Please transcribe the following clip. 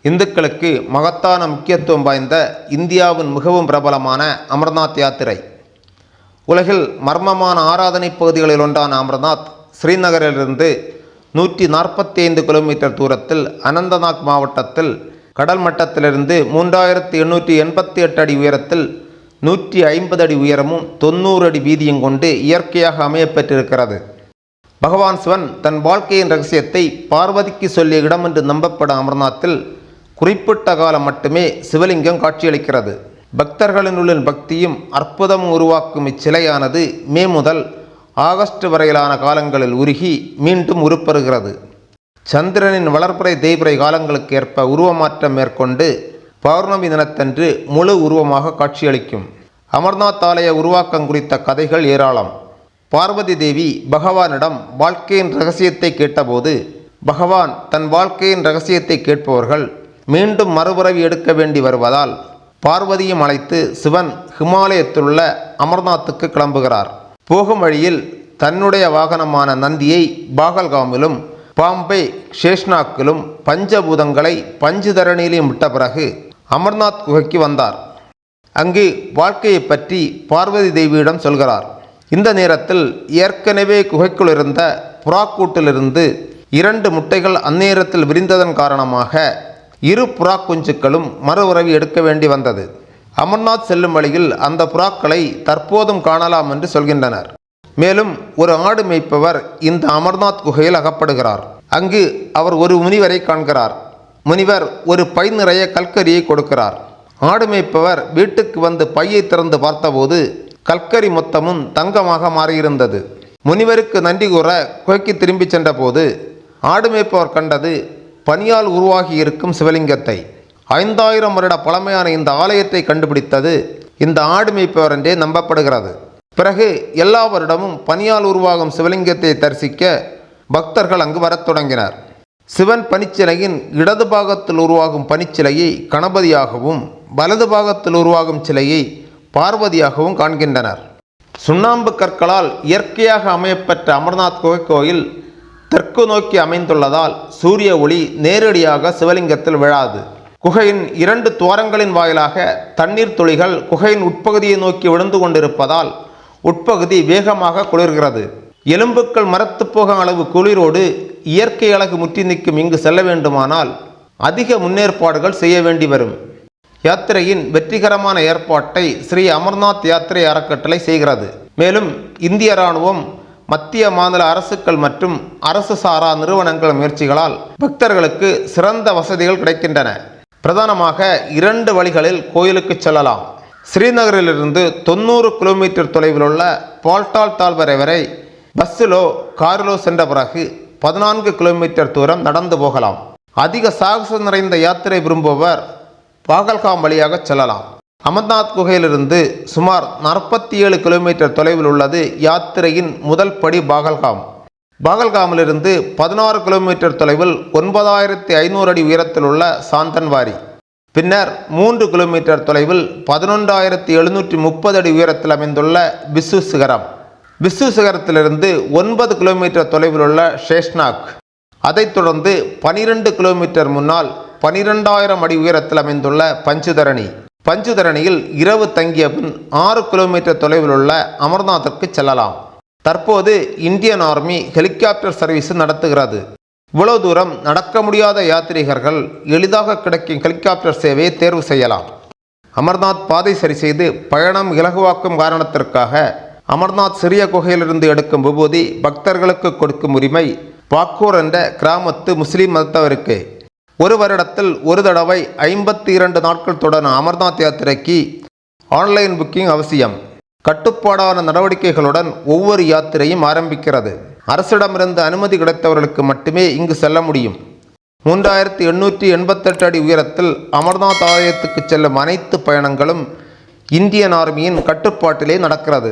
இந்துக்களுக்கு மகத்தான முக்கியத்துவம் வாய்ந்த இந்தியாவின் மிகவும் பிரபலமான அமர்நாத் யாத்திரை. உலகில் மர்மமான ஆராதனை பகுதிகளில் ஒன்றான அமர்நாத் ஸ்ரீநகரிலிருந்து 145 கிலோமீட்டர் தூரத்தில் அனந்தநாக் மாவட்டத்தில் கடல் மட்டத்திலிருந்து 3888 அடி உயரத்தில் 150 அடி உயரமும் 90 அடி வீதியும் கொண்டு இயற்கையாக அமையப்பெற்றிருக்கிறது. பகவான் சிவன் தன் வாழ்க்கையின் ரகசியத்தை பார்வதிக்கு சொல்லிய இடம் என்று நம்பப்படும் அமர்நாத்தில் குறிப்பிட்ட காலம் மட்டுமே சிவலிங்கம் காட்சியளிக்கிறது. பக்தர்களினுள்ள பக்தியும் அற்புதமும் உருவாக்கும் இச்சிலையானது மே முதல் ஆகஸ்ட் வரையிலான காலங்களில் உருகி மீண்டும் உருப்பெறுகிறது. சந்திரனின் வளர்பிறை தேய்பிறை காலங்களுக்கு ஏற்ப உருவமாற்றம் மேற்கொண்டு பௌர்ணமி தினத்தன்று முழு உருவமாக காட்சியளிக்கும். அமர்நாத் ஆலய உருவாக்கம் குறித்த கதைகள் ஏராளம். பார்வதி தேவி பகவானிடம் வாழ்க்கையின் ரகசியத்தை கேட்டபோது பகவான் தன் வாழ்க்கையின் ரகசியத்தை கேட்பவர்கள் மீண்டும் மறுபிறவி எடுக்க வேண்டி வருவதால் பார்வதியும் அழைத்து சிவன் ஹிமாலயத்தில் உள்ள அமர்நாத்துக்கு கிளம்புகிறார். போகும் வழியில் தன்னுடைய வாகனமான நந்தியை பாகல்காமிலும் பாம்பை ஷேஷ்நாக்கிலும் பஞ்சபூதங்களை பஞ்சுதரணியிலும் விட்ட பிறகு அமர்நாத் குகைக்கு வந்தார். அங்கு வாழ்க்கையை பற்றி பார்வதி தேவியிடம் சொல்கிறார். இந்த நேரத்தில் ஏற்கனவே குகைக்குள் இருந்த புறாக்கூட்டிலிருந்து 2 முட்டைகள் அந்நேரத்தில் விரிந்ததன் காரணமாக 2 புறா குஞ்சுக்களும் மறுஉறவி எடுக்க வேண்டி வந்தது. அமர்நாத் செல்லும் வழியில் அந்த புறாக்களை தற்போதும் காணலாம் என்று சொல்கின்றனர். மேலும் ஒரு ஆடு மேய்ப்பவர் இந்த அமர்நாத் குகையில் அகப்படுகிறார். அங்கு அவர் ஒரு முனிவரை காண்கிறார். முனிவர் ஒரு பை நிறைய கல்கரியை கொடுக்கிறார். ஆடு மேய்ப்பவர் வீட்டுக்கு வந்து பையை திறந்து பார்த்தபோது கல்கரி மொத்தமும் தங்கமாக மாறியிருந்தது. முனிவருக்கு நன்றி கூற குகைக்கு திரும்பி சென்றபோது ஆடு மேய்ப்பவர் கண்டது பனியால் உருவாகி இருக்கும் சிவலிங்கத்தை. 5000 வருட பழமையான இந்த ஆலயத்தை கண்டுபிடித்தது இந்த ஆடு மேய்ப்பவர் என்றே நம்பப்படுகிறது. பிறகு எல்லா வருடமும் பனியால் உருவாகும் சிவலிங்கத்தை தரிசிக்க பக்தர்கள் அங்கு வரத் தொடங்கினர். சிவன் பனிச்சிலையின் இடது பாகத்தில் உருவாகும் பனிச்சிலையை கணபதியாகவும் வலது பாகத்தில் உருவாகும் சிலையை பார்வதியாகவும் காண்கின்றனர். சுண்ணாம்பு கற்களால் இயற்கையாக அமையப்பெற்ற அமர்நாத் குகை கோயில் தெற்கு நோக்கி அமைந்துள்ளதால் சூரிய ஒளி நேரடியாக சிவலிங்கத்தில் விழாது. குகையின் 2 துவாரங்களின் வாயிலாக தண்ணீர் துளிகள் குகையின் உட்பகுதியை நோக்கி விழுந்து கொண்டிருப்பதால் உட்பகுதி வேகமாக குளிர்கிறது. எலும்புக்கள் மரத்து போகும் அளவு குளிரோடு இயற்கை அழகு முற்றி நிற்கும் இங்கு செல்ல வேண்டுமானால் அதிக முன்னேற்பாடுகள் செய்ய வேண்டி வரும். யாத்திரையின் வெற்றிகரமான ஏற்பாட்டை ஸ்ரீ அமர்நாத் யாத்திரை அறக்கட்டளை செய்கிறது. மேலும் இந்திய இராணுவம், மத்திய மாநில அரசுகள் மற்றும் அரசு சாரா நிறுவனங்கள் முயற்சிகளால் பக்தர்களுக்கு சிறந்த வசதிகள் கிடைக்கின்றன. பிரதானமாக 2 வழிகளில் கோயிலுக்கு செல்லலாம். ஸ்ரீநகரிலிருந்து 90 கிலோமீட்டர் தொலைவில் உள்ள பால்டால் தாழ்வரை வரை பஸ்ஸிலோ காரிலோ சென்ற பிறகு 14 கிலோமீட்டர் தூரம் நடந்து போகலாம். அதிக சாகசம் நிறைந்த யாத்திரை விரும்புபவர் பாகல்காம் வழியாக செல்லலாம். அமர்நாத் குகையிலிருந்து சுமார் 47 கிலோமீட்டர் தொலைவில் உள்ளது யாத்திரையின் முதல் படி பாகல்காம். பாகல்காமிலிருந்து 16 கிலோமீட்டர் தொலைவில் 9500 அடி உயரத்தில் உள்ள சாந்தன்வாரி. பின்னர் 3 கிலோமீட்டர் தொலைவில் 11730 அடி உயரத்தில் அமைந்துள்ள பிசு சிகரம். பிசு சிகரத்திலிருந்து 9 கிலோமீட்டர் தொலைவில் உள்ள ஷேஷ்நாக். அதைத் தொடர்ந்து 12 கிலோமீட்டர் முன்னால் 12000 அடி உயரத்தில் அமைந்துள்ள பஞ்சுதரணி. பஞ்சுதரணியில் இரவு தங்கிய பின் 6 கிலோமீட்டர் தொலைவில் உள்ள அமர்நாத்திற்கு செல்லலாம். தற்போது இந்தியன் ஆர்மி ஹெலிகாப்டர் சர்வீஸ் நடத்துகிறது. இவ்வளவு தூரம் நடக்க முடியாத யாத்ரீகர்கள் எளிதாக கிடைக்கும் ஹெலிகாப்டர் சேவையை தேர்வு செய்யலாம். அமர்நாத் பாதை சரி செய்து பயணம் இலகுவாக்கும் காரணத்திற்காக அமர்நாத் சிறிய குகையிலிருந்து எடுக்கும் விபூதி பக்தர்களுக்கு கொடுக்கும் உரிமை பாக்கூர் என்ற கிராமத்து முஸ்லீம் மதத்தவருக்கு. ஒரு வருடத்தில் ஒரு தடவை 52 நாட்கள் தொடரும் அமர்நாத் யாத்திரைக்கு ஆன்லைன் புக்கிங் அவசியம். கட்டுப்பாடான நடவடிக்கைகளுடன் ஒவ்வொரு யாத்திரையும் ஆரம்பிக்கிறது. அரசிடமிருந்து அனுமதி கிடைத்தவர்களுக்கு மட்டுமே இங்கு செல்ல முடியும். 3888 அடி உயரத்தில் அமர்நாத் ஆலயத்துக்கு செல்லும் அனைத்து பயணங்களும் இந்தியன் ஆர்மியின் கட்டுப்பாட்டிலே நடக்கிறது.